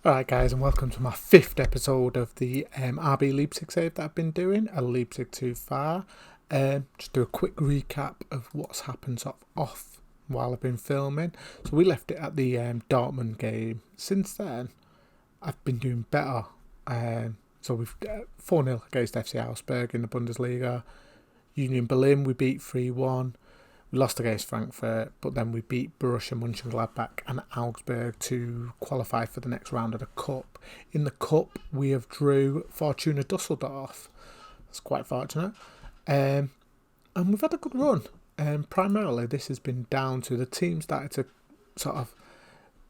Alright guys, and welcome to my 5th episode of the RB Leipzig save that I've been doing, a Leipzig too far. Just do a quick recap of what's happened sort of off while I've been filming. So we left it at the Dortmund game. Since then, I've been doing better. So we've 4-0 against FC Augsburg in the Bundesliga. Union Berlin we beat 3-1. We lost against Frankfurt, but then we beat Borussia Mönchengladbach and Augsburg to qualify for the next round of the Cup. In the Cup, we have drew Fortuna Dusseldorf. That's quite fortunate. And we've had a good run. Primarily, this has been down to the team started to sort of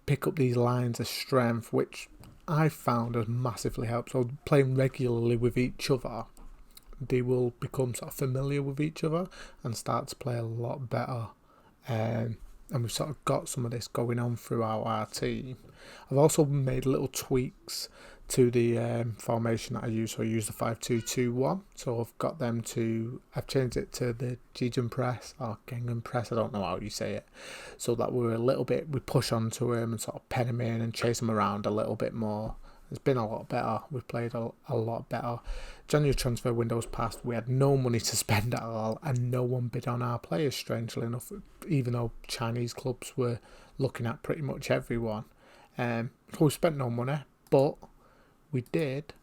pick up these lines of strength, which I found has massively helped. So playing regularly with each other, they will become sort of familiar with each other and start to play a lot better. And we've sort of got some of this going on throughout our team. I've also made little tweaks to the formation that I use. So I use the 5-2-2-1. So I've changed it to the Gegenpress or Gegenpress, I don't know how you say it. So that we push onto him and sort of pen him in and chase him around a little bit more. It's been a lot better. We've played a lot better. January transfer windows passed. We had no money to spend at all, and no one bid on our players, strangely enough, even though Chinese clubs were looking at pretty much everyone. So we spent no money, but we did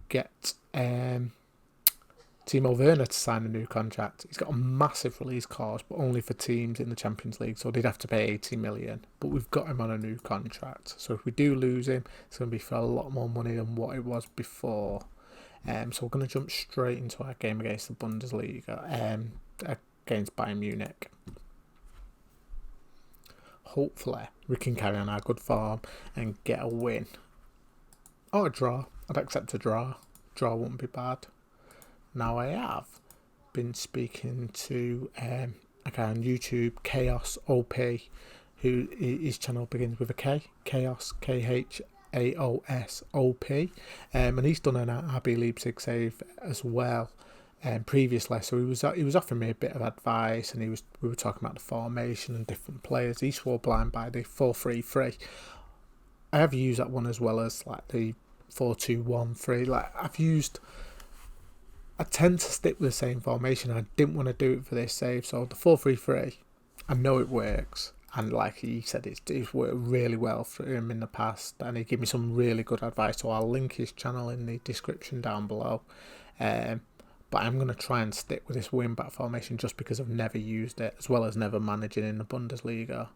get Timo Werner to sign a new contract. He's got a massive release clause, but only for teams in the Champions League, so they'd have to pay 80 million. But we've got him on a new contract, so if we do lose him, it's going to be for a lot more money than what it was before. So we're going to jump straight into our game against the Bundesliga, against Bayern Munich. Hopefully, we can carry on our good form and get a win. Or a draw. I'd accept a draw. Draw wouldn't be bad. Now I have been speaking to a guy on YouTube, Chaos OP, who his channel begins with a K, Chaos, KHAOSOP, and he's done an RB Leipzig save as well previously. So he was offering me a bit of advice, and we were talking about the formation and different players. He swore blind by the 4-3-3. I have used that one as well as like the 4-2-1-3. I tend to stick with the same formation. I didn't want to do it for this save, so the 4-3-3, I know it works, and like he said, it's worked really well for him in the past, and he gave me some really good advice, so I'll link his channel in the description down below. But I'm going to try and stick with this wing-back formation just because I've never used it, as well as never managing in the Bundesliga.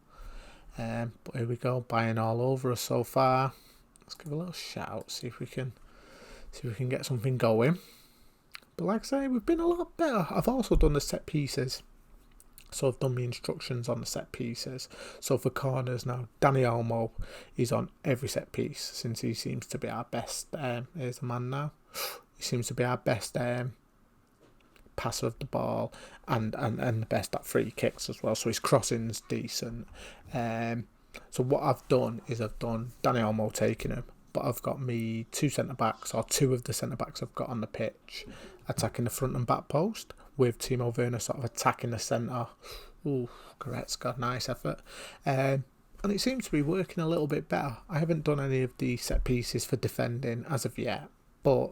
But here we go, Bayern all over us so far. Let's give a little shout, see if we can get something going. But like I say, we've been a lot better. I've also done the set pieces. So I've done the instructions on the set pieces. So for corners now, Dani Olmo is on every set piece since he seems to be our best. Here's the man now. He seems to be our best passer of the ball and the best at free kicks as well. So his crossing's decent. So what I've done is I've done Dani Olmo taking him. But I've got me two centre-backs, or two of the centre-backs I've got on the pitch, attacking the front and back post, with Timo Werner sort of attacking the centre. Ooh, Goretzka, nice effort. And it seems to be working a little bit better. I haven't done any of the set pieces for defending as of yet, but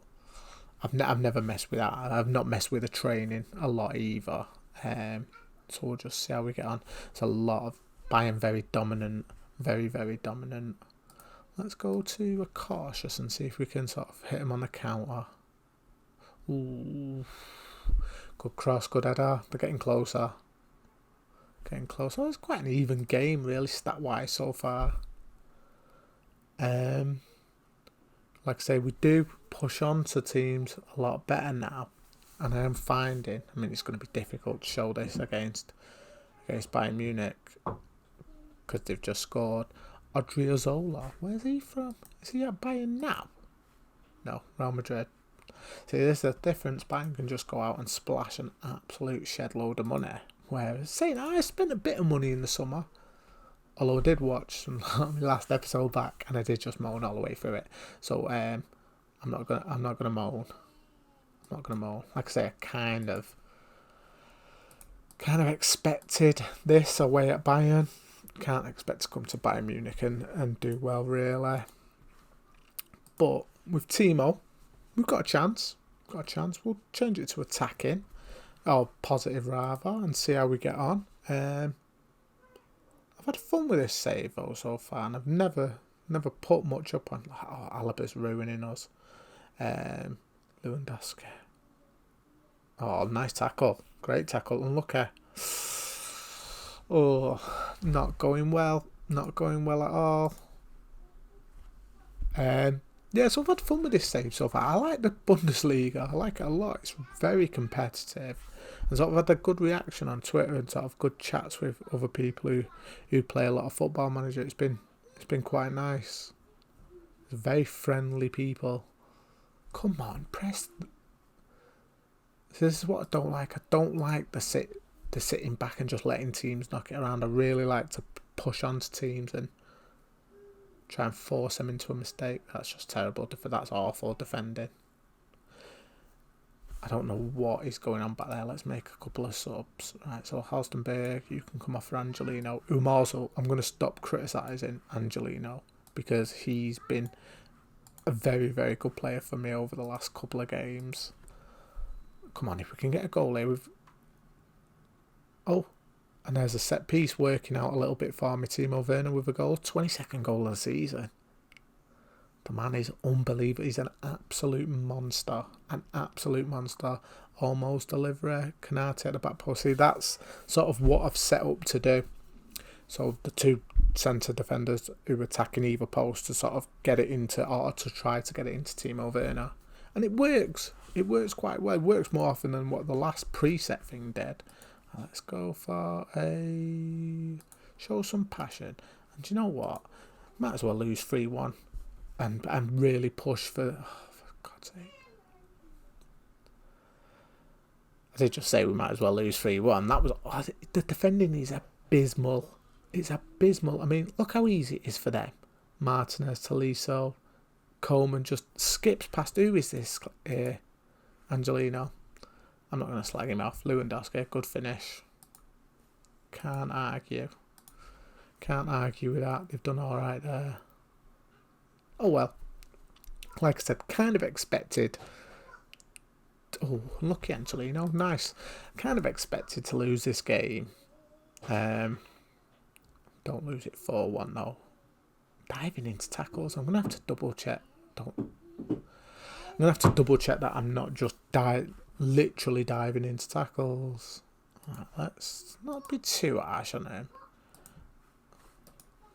I've never messed with that. I've not messed with the training a lot either. So we'll just see how we get on. It's a lot of Bayern very dominant, very, very dominant. Let's go to a cautious and see if we can sort of hit him on the counter. Ooh. Good cross, good header. They're getting closer. Oh, it's quite an even game, really, stat-wise so far. Like I say, we do push on to teams a lot better now. And I am finding, it's going to be difficult to show this against Bayern Munich because they've just scored. Odriozola, where's he from? Is he at Bayern now? No, Real Madrid. See, there's a difference. Bayern can just go out and splash an absolute shed load of money. Whereas, saying I spent a bit of money in the summer, although I did watch some last episode back, and I did just moan all the way through it. So I'm not gonna moan. Like I say, I kind of expected this away at Bayern. Can't expect to come to Bayern Munich and do well, really. But with Timo, we've got a chance. We'll change it to attacking, or positive rather, and see how we get on. I've had fun with this save though so far, and I've never put much up on. Alaba's ruining us. Lewandowski. Oh, nice tackle. Great tackle. Unlucky. Oh, not going well. Not going well at all. Yeah, so I've had fun with this save so far. I like the Bundesliga. I like it a lot. It's very competitive. And sort of had a good reaction on Twitter and sort of good chats with other people who play a lot of Football Manager. It's been quite nice. It's very friendly people. Come on, press. This is what I don't like. I don't like the sitting back and just letting teams knock it around. I really like to push onto teams and try and force them into a mistake. That's just terrible. That's awful defending. I don't know what is going on back there. Let's make a couple of subs. Right, so Halstenberg, you can come off for Angelino. I'm going to stop criticising Angelino because he's been a very, very good player for me over the last couple of games. Come on, if we can get a goal here. And there's a set piece working out a little bit for me. Timo Werner with a goal. 22nd goal of the season. The man is unbelievable. He's an absolute monster. Almost delivery. Canate at the back post. See, that's sort of what I've set up to do. So the two centre defenders who are attacking either post to sort of get it into, or to try to get it into Timo Werner. And it works. It works quite well. It works more often than what the last preset thing did. Let's go for show some passion. And do you know what? Might as well lose 3-1 and really push for God's sake. I did just say we might as well lose 3-1. That was the defending is abysmal. It's abysmal. I mean, look how easy it is for them. Martinez, Tolisso, Coleman just skips past. Who is this? Angelino. I'm not going to slag him off. Lewandowski, good finish. Can't argue with that. They've done all right there. Oh well. Like I said, kind of expected. Oh, lucky Angelino. Nice. Kind of expected to lose this game. Don't lose it 4-1 though. Diving into tackles. I'm going to have to double check. I'm going to have to double check that I'm not just literally diving into tackles. Right, let's not be too harsh on him.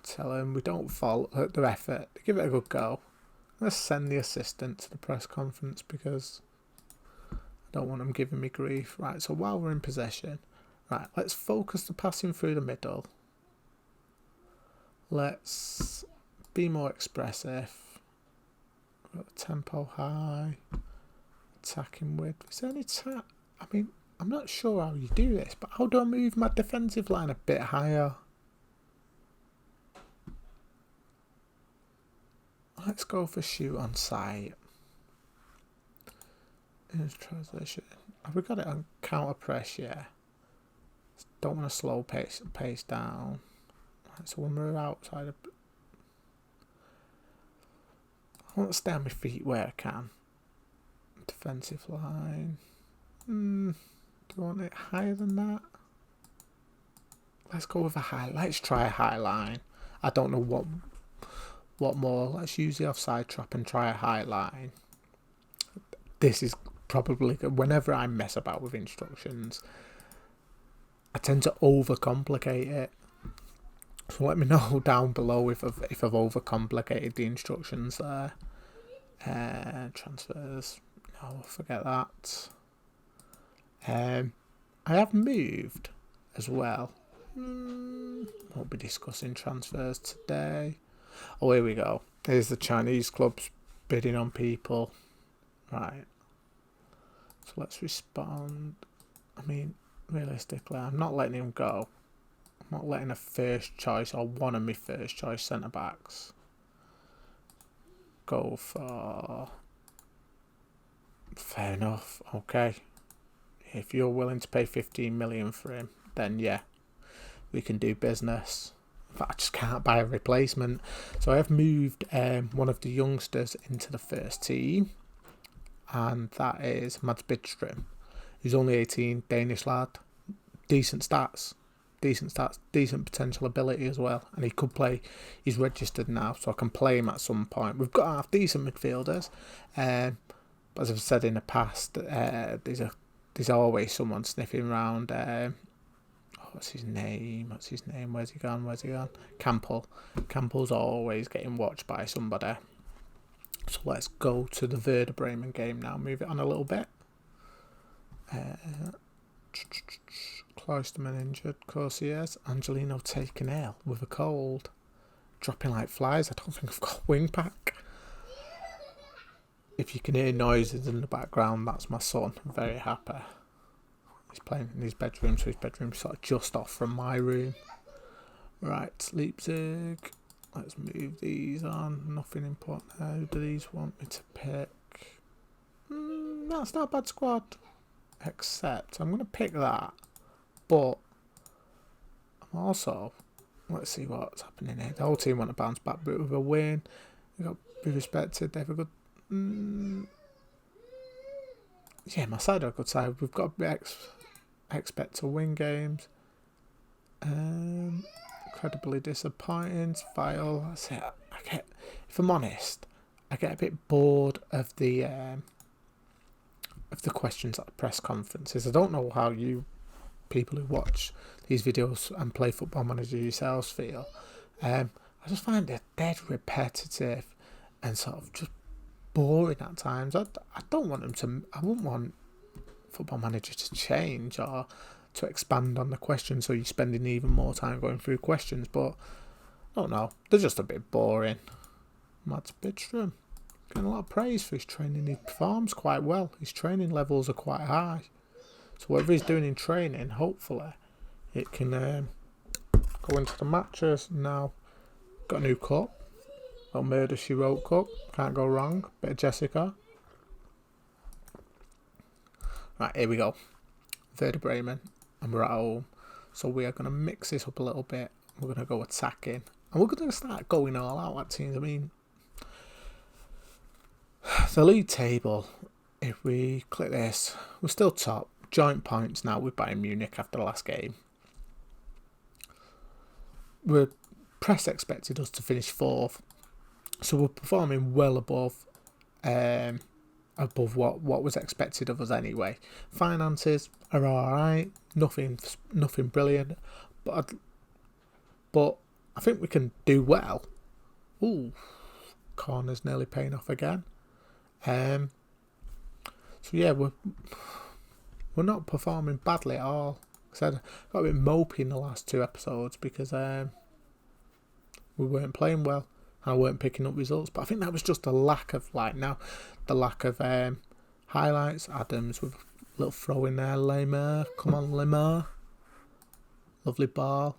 Tell him we don't fault their effort. Give it a good go. Let's send the assistant to the press conference because I don't want him giving me grief. Right, so while we're in possession, right, let's focus the passing through the middle. Let's be more expressive. Got the tempo high. Attacking width. Is there any I mean, I'm not sure how you do this, but how do I move my defensive line a bit higher? Let's go for shoot on sight. Here's translation. Have we got it on counter press? Yeah. Don't want to slow pace down. Right, so when we're outside, I want to stay on my feet where I can. Defensive line. Do you want it higher than that? Let's go with a high. Let's try a high line. I don't know what more. Let's use the offside trap and try a high line. This is probably good. Whenever I mess about with instructions, I tend to overcomplicate it. So let me know down below if I've overcomplicated the instructions there. Transfers. No, forget that. I have moved as well. Won't be discussing transfers today. Oh, here we go. Here's the Chinese clubs bidding on people. Right. So let's respond. I mean, realistically, I'm not letting him go. I'm not letting a first choice or one of my first choice centre backs go for. Fair enough. Okay. If you're willing to pay 15 million for him, then yeah, we can do business. but I just can't buy a replacement. So I have moved one of the youngsters into the first team, and that is Mads Bidström. He's only 18, Danish lad, decent stats, decent potential ability as well, and he could play. He's registered now, so I can play him at some point. We've got half decent midfielders, but as I've said in the past, there's always someone sniffing around. What's his name? Where's he gone? Campbell's always getting watched by somebody. So let's go to the Werder Bremen game now. Move it on a little bit. Klosterman injured, of course he is. Angelino taken ill with a cold. Dropping like flies. I don't think I've got a wing back. If you can hear noises in the background, that's my son. I'm very happy. He's playing in his bedroom, so his bedroom's sort of just off from my room. Right, Leipzig. Let's move these on. Nothing important. Who do these want me to pick? That's not a bad squad. Except I'm going to pick that. But I'm also... Let's see what's happening here. The whole team want to bounce back, but with a win, they've got to be respected. They have a good... yeah, my side are a good side. We've got to expect to win games. Incredibly disappointing. Vile. That's it. If I'm honest, I get a bit bored of the questions at the press conferences. I don't know how you people who watch these videos and play Football Manager yourselves feel. I just find it dead repetitive and sort of just boring at times. I don't want them to. I wouldn't want Football Manager to change or to expand on the questions, so you're spending even more time going through questions. But I don't know. They're just a bit boring. Mads Bidström getting a lot of praise for his training. He performs quite well. His training levels are quite high. So whatever he's doing in training, hopefully it can go into the matches. Now, got a new cup. A Murder She Wrote cup. Can't go wrong. Bit of Jessica. Right, here we go. Werder Bremen. And we're at home. So we are going to mix this up a little bit. We're going to go attacking. And we're going to start going all out at teams. I mean, the league table, if we click this, we're still top. Joint points now with Bayern Munich after the last game. Press expected us to finish 4th. So we're performing well above what was expected of us anyway. Finances are alright, nothing brilliant, but I think we can do well. Ooh, corner's nearly paying off again. So yeah, we're not performing badly at all. I said I got a bit mopey in the last 2 episodes because we weren't playing well. I weren't picking up results, but I think that was just a lack of highlights. Adams with a little throw in there. Lemar, come on Lemar. Lovely ball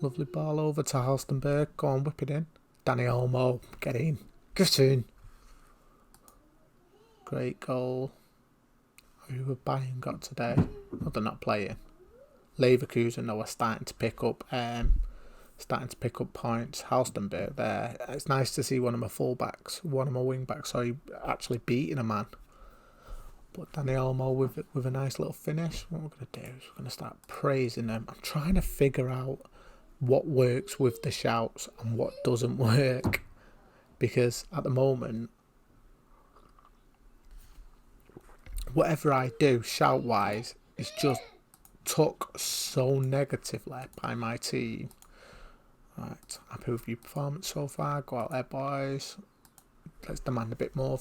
over to Halstenberg. Go on, whip it in. Danny Olmo, get in. Great goal. Who have Bayern got today? Well, they're not playing. Leverkusen though are starting to pick up points. Halstenberg there. It's nice to see one of my wing backs, actually beating a man. But Danny Olmo with a nice little finish. What we're going to do is we're going to start praising them. I'm trying to figure out what works with the shouts and what doesn't work. Because at the moment, whatever I do shout-wise is just took so negatively by my team. Right, happy with your performance so far. Go out there, boys. Let's demand a bit more.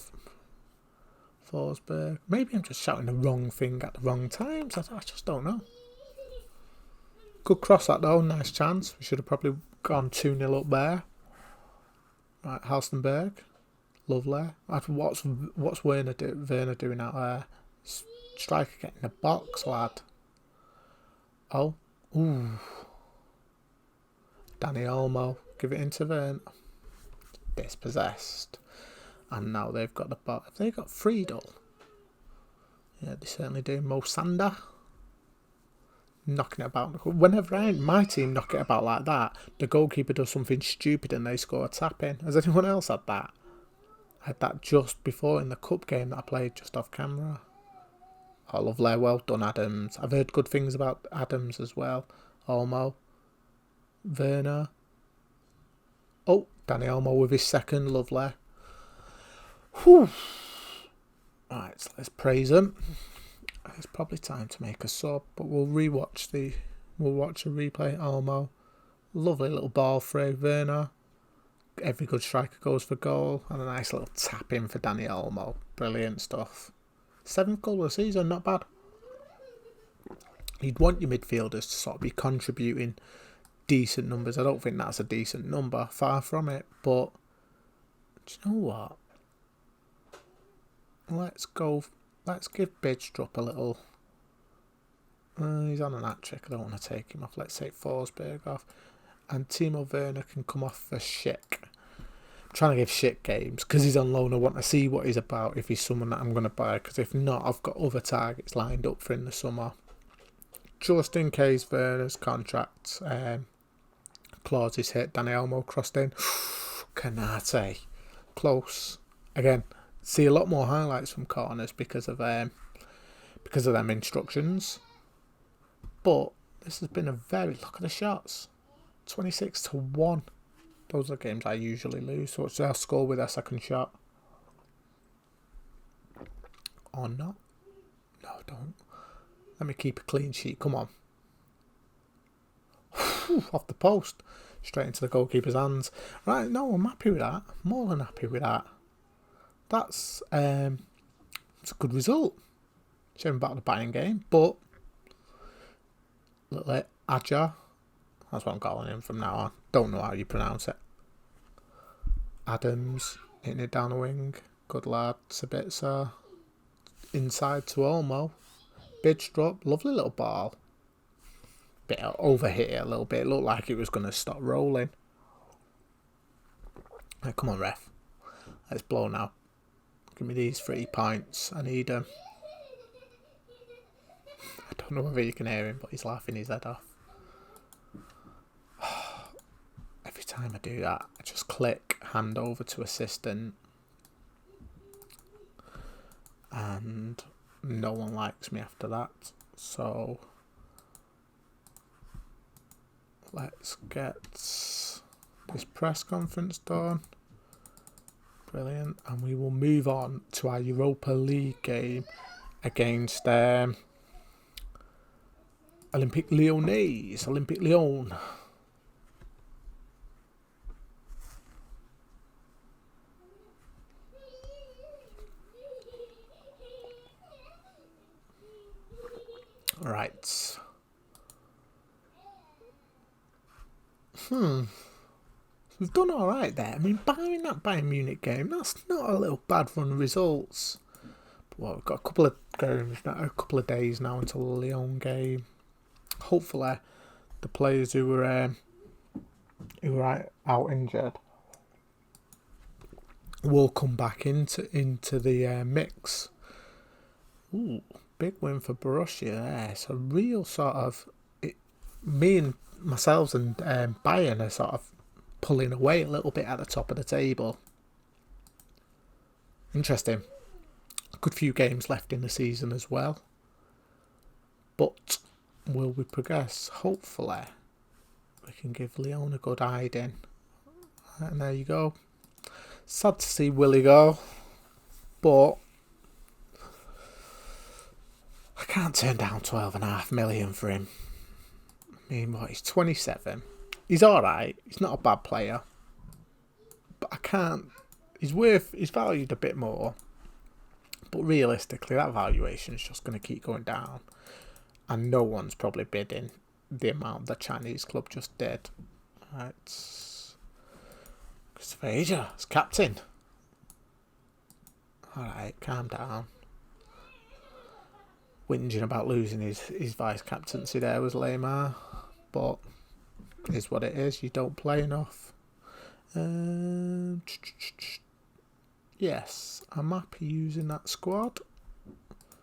Forsberg. Maybe I'm just shouting the wrong thing at the wrong times. I just don't know. Good cross that though. Nice chance. We should have probably gone 2-0 up there. Right, Halstenberg. Lovely. What's Werner doing out there? Striker getting the box, lad. Oh. Ooh. Danny Olmo, give it into Werner. Dispossessed. And now they've got the ball. Have they got Friedel? Yeah, they certainly do. Mo Sander. knocking it about. Whenever my team knock it about like that, the goalkeeper does something stupid and they score a tap-in. Has anyone else had that? I had that just before in the cup game that I played just off camera. Oh, lovely. Well done, Adams. I've heard good things about Adams as well. Olmo. Werner. Oh, Danny Olmo with his second. Lovely. Whew. Right, so let's praise him. It's probably time to make a sub, but we'll watch a replay. Olmo. Lovely little ball through Werner. Every good striker goes for goal. And a nice little tap in for Danny Olmo. Brilliant stuff. 7th goal of the season, not bad. You'd want your midfielders to sort of be contributing decent numbers. I don't think that's a decent number, far from it. But do you know what? Let's give Bidstrup a little. He's on an hat-trick. I don't want to take him off. Let's take Forsberg off. And Timo Werner can come off for Schick. Trying to give Schick games because he's on loan. I want to see what he's about, if he's someone that I'm going to buy, because if not, I've got other targets lined up for in the summer just in case Werner's contract clauses hit. Danny Olmo crossed in. Canate close again. See a lot more highlights from corners because of them instructions, but this has been a very, look at the shots, 26-1. Those are games I usually lose, so it's our score with our second shot. Or not? No, don't. Let me keep a clean sheet. Come on. Off the post. Straight into the goalkeeper's hands. Right, no, I'm happy with that. More than happy with that. That's it's a good result. Shame about the Bayern game, but look like Aja. That's what I'm calling him from now on. Don't know how you pronounce it. Adams hitting it down the wing. Good lad. Sabitzer. Inside to Olmo. Bidstrup. Lovely little ball. Bit overhit it a little bit. It looked like it was going to stop rolling. Hey, come on, ref. Let's blow now. Give me these 3 points. I need them. I don't know whether you can hear him, but he's laughing his head off. Every time I do that, I just click hand over to assistant. And no one likes me after that. So let's get this press conference done. Brilliant. And we will move on to our Europa League game against Olympique Lyon. Right. We've done all right there. I mean, barring that Bayern Munich game, that's not a little bad run of results. But well, we've got a couple of days now until the Lyon game. Hopefully, the players who were out injured will come back into the mix. Ooh, big win for Borussia there. So real sort of me and myself and Bayern are sort of pulling away a little bit at the top of the table. Interesting. A good few games left in the season as well. But will we progress? Hopefully we can give Lyon a good hiding. And there you go. Sad to see Willie go, but I can't turn down 12.5 million for him. I mean, what, he's 27. He's alright. He's not a bad player. But I can't. He's valued a bit more. But realistically, that valuation is just going to keep going down. And no one's probably bidding the amount the Chinese club just did. Right. Christopher Asia is captain. Alright, calm down. Whinging about losing his vice captaincy there was Lamar. But it is what it is. You don't play enough. Yes, I'm happy using that squad.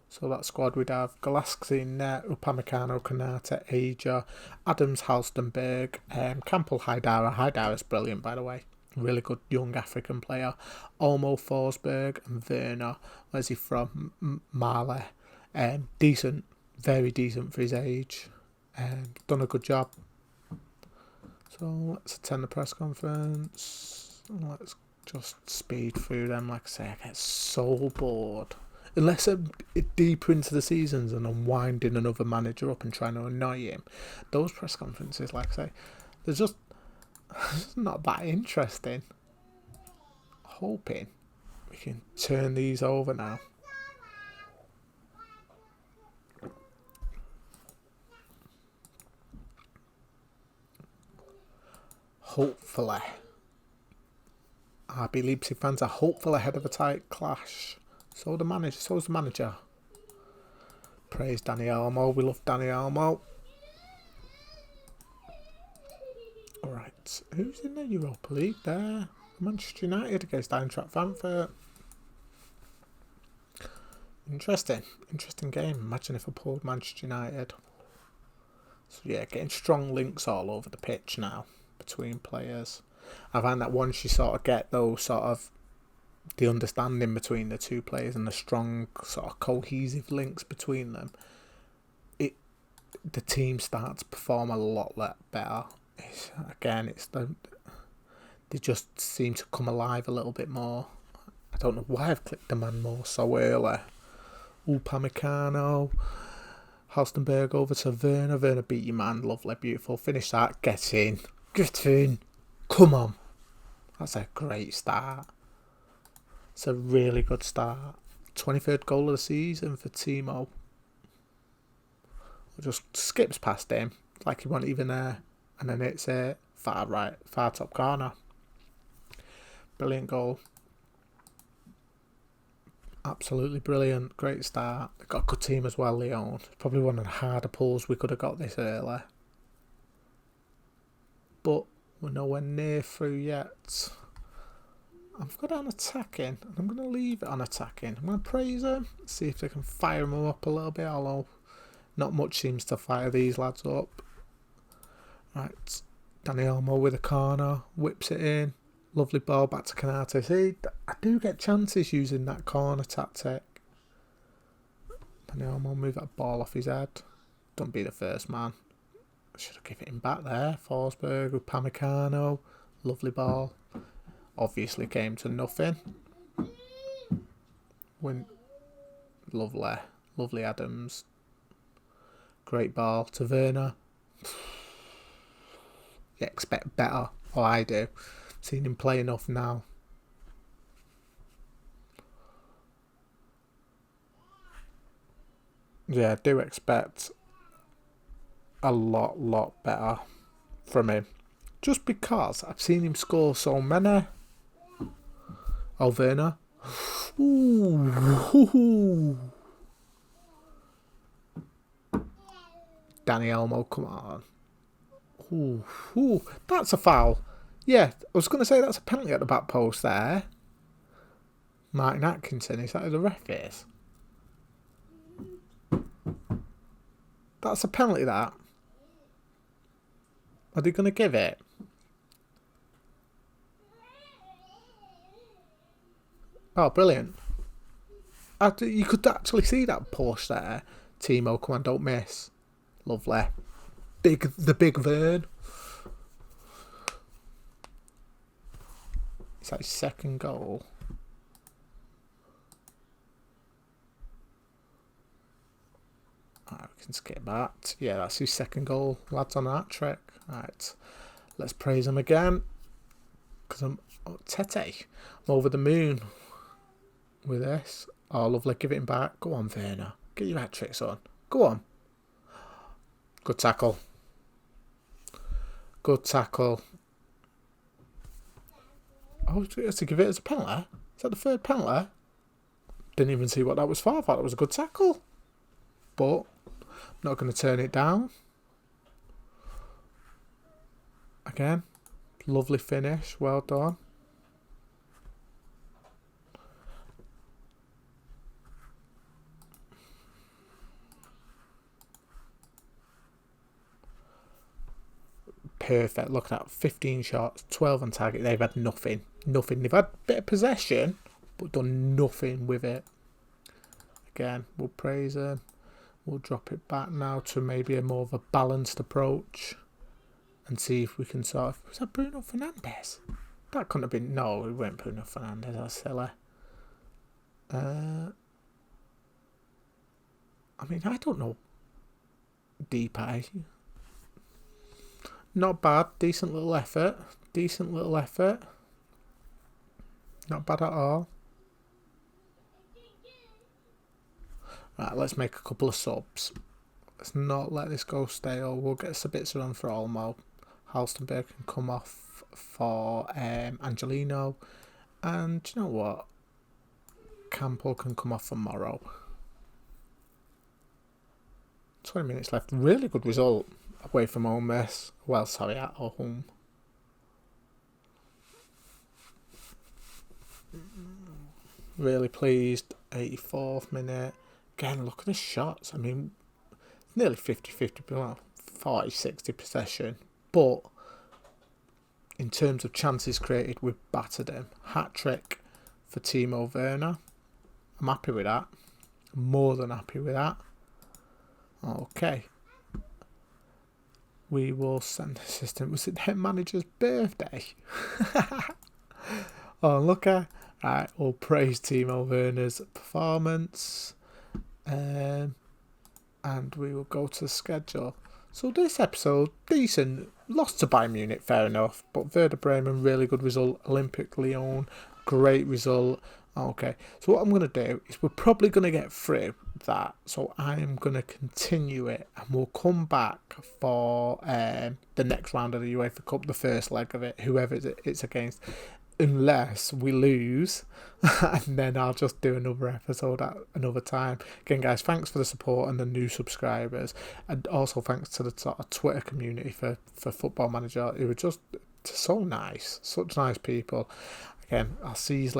So So that squad we'd have Golaski, Net, Upamecano, Konate, Aja, Adams, Halstenberg, Campbell, Haidara. Haidara's brilliant, by the way. Really good young African player. Olmo, Forsberg, and Werner. Where's he from? Male. Decent. Very decent for his age. Done a good job. So let's attend the press conference. Let's just speed through them. Like I say, I get so bored. Unless I'm deeper into the seasons and I'm winding another manager up and trying to annoy him. Those press conferences, like I say, they're just not that interesting. Hoping we can turn these over now. Hopefully. RB Leipzig fans are hopeful ahead of a tight clash. So's the manager. Praise Danny Olmo. We love Danny Olmo. Alright. Who's in the Europa League there? Manchester United against Eintracht Frankfurt. Interesting game. Imagine if I pulled Manchester United. So yeah, getting strong links all over the pitch now between players. I find that once you sort of get those sort of the understanding between the two players and the strong sort of cohesive links between them, the team starts to perform a lot better. They just seem to come alive a little bit more. I don't know why I've clicked the man more so early. Upamecano, Halstenberg over to Werner. Werner beat your man. Lovely, beautiful. Finish that. Get in. Come on. That's a great start. It's a really good start. 23rd goal of the season for Timo. Just skips past him like he wasn't even there. And then it's a far top corner. Brilliant goal. Absolutely brilliant. Great start. They've got a good team as well, Lyon. Probably one of the harder pulls we could have got this early. But we're nowhere near through yet. I've got it on attacking, and I'm going to leave it on attacking. I'm going to praise them, see if they can fire them up a little bit, although not much seems to fire these lads up. Right, Danny Olmo with a corner, whips it in. Lovely ball back to Konate. See, I do get chances using that corner tactic. Danny Olmo move that ball off his head. Don't be the first man. Should have given him back there. Forsberg with Upamecano. Lovely ball. Obviously came to nothing. Lovely Adams. Great ball to Werner. You expect better. Oh, I do. Seen him play enough now. Yeah, I do expect a lot better from him. Just because I've seen him score so many. Oh, Werner. Ooh. Danny Olmo, come on. Ooh. That's a foul. Yeah, I was going to say that's a penalty at the back post there. Martin Atkinson, is that who the ref is? That's a penalty, that. Are they going to give it? Oh, brilliant. You could actually see that push there. Timo, come on, don't miss. Lovely. The big Vern. Is that his second goal? Alright, we can skip that. Yeah, that's his second goal. Lads on that trick. Alright, let's praise him again. Because I'm over the moon with this. Oh, lovely. Give it him back. Go on, Werner. Get your hat tricks on. Go on. Good tackle. Good tackle. Oh, to give it as a penalty? Is that the third penalty? Didn't even see what that was for. I thought it was a good tackle. But I'm not going to turn it down. Again, lovely finish. Well done. perfect. Look at that, 15 shots, 12 on target. They've had nothing. They've had a bit of possession, but done nothing with it. Again, we'll praise them. We'll drop it back now to maybe a more of a balanced approach and see if we can sort of... Was that Bruno Fernandes? That couldn't have been... No, it weren't Bruno Fernandes. That's silly. I mean, I don't know. Depay. Not bad. Decent little effort. Not bad at all. Right, let's make a couple of subs. Let's not let this go stale. We'll get Sabitzer on for Olmo. Halstenberg can come off for Angelino. And do you know what? Campbell can come off for Morrow. 20 minutes left. Really good result away from home this. Well, sorry, at home. Really pleased. 84th minute. Again, look at the shots. I mean, nearly 50-50, well, 40-60 possession. But in terms of chances created, we've battered him. Hat-trick for Timo Werner. I'm happy with that. More than happy with that. Okay. We will send the assistant. Was it their manager's birthday? Oh, look at. Right, we'll praise Timo Werner's performance. And we will go to the schedule. So this episode, decent. Lost to Bayern Munich, fair enough. But Werder Bremen, really good result. Olympic Lyon, great result. Okay, so what I'm going to do is we're probably going to get through that. So I am going to continue it and we'll come back for the next round of the UEFA Cup, the first leg of it, whoever it's against. Unless we lose, and then I'll just do another episode at another time. Again, guys, thanks for the support and the new subscribers, and also thanks to the sort of Twitter community for Football Manager. It was just so nice, such nice people. Again, I'll see you later.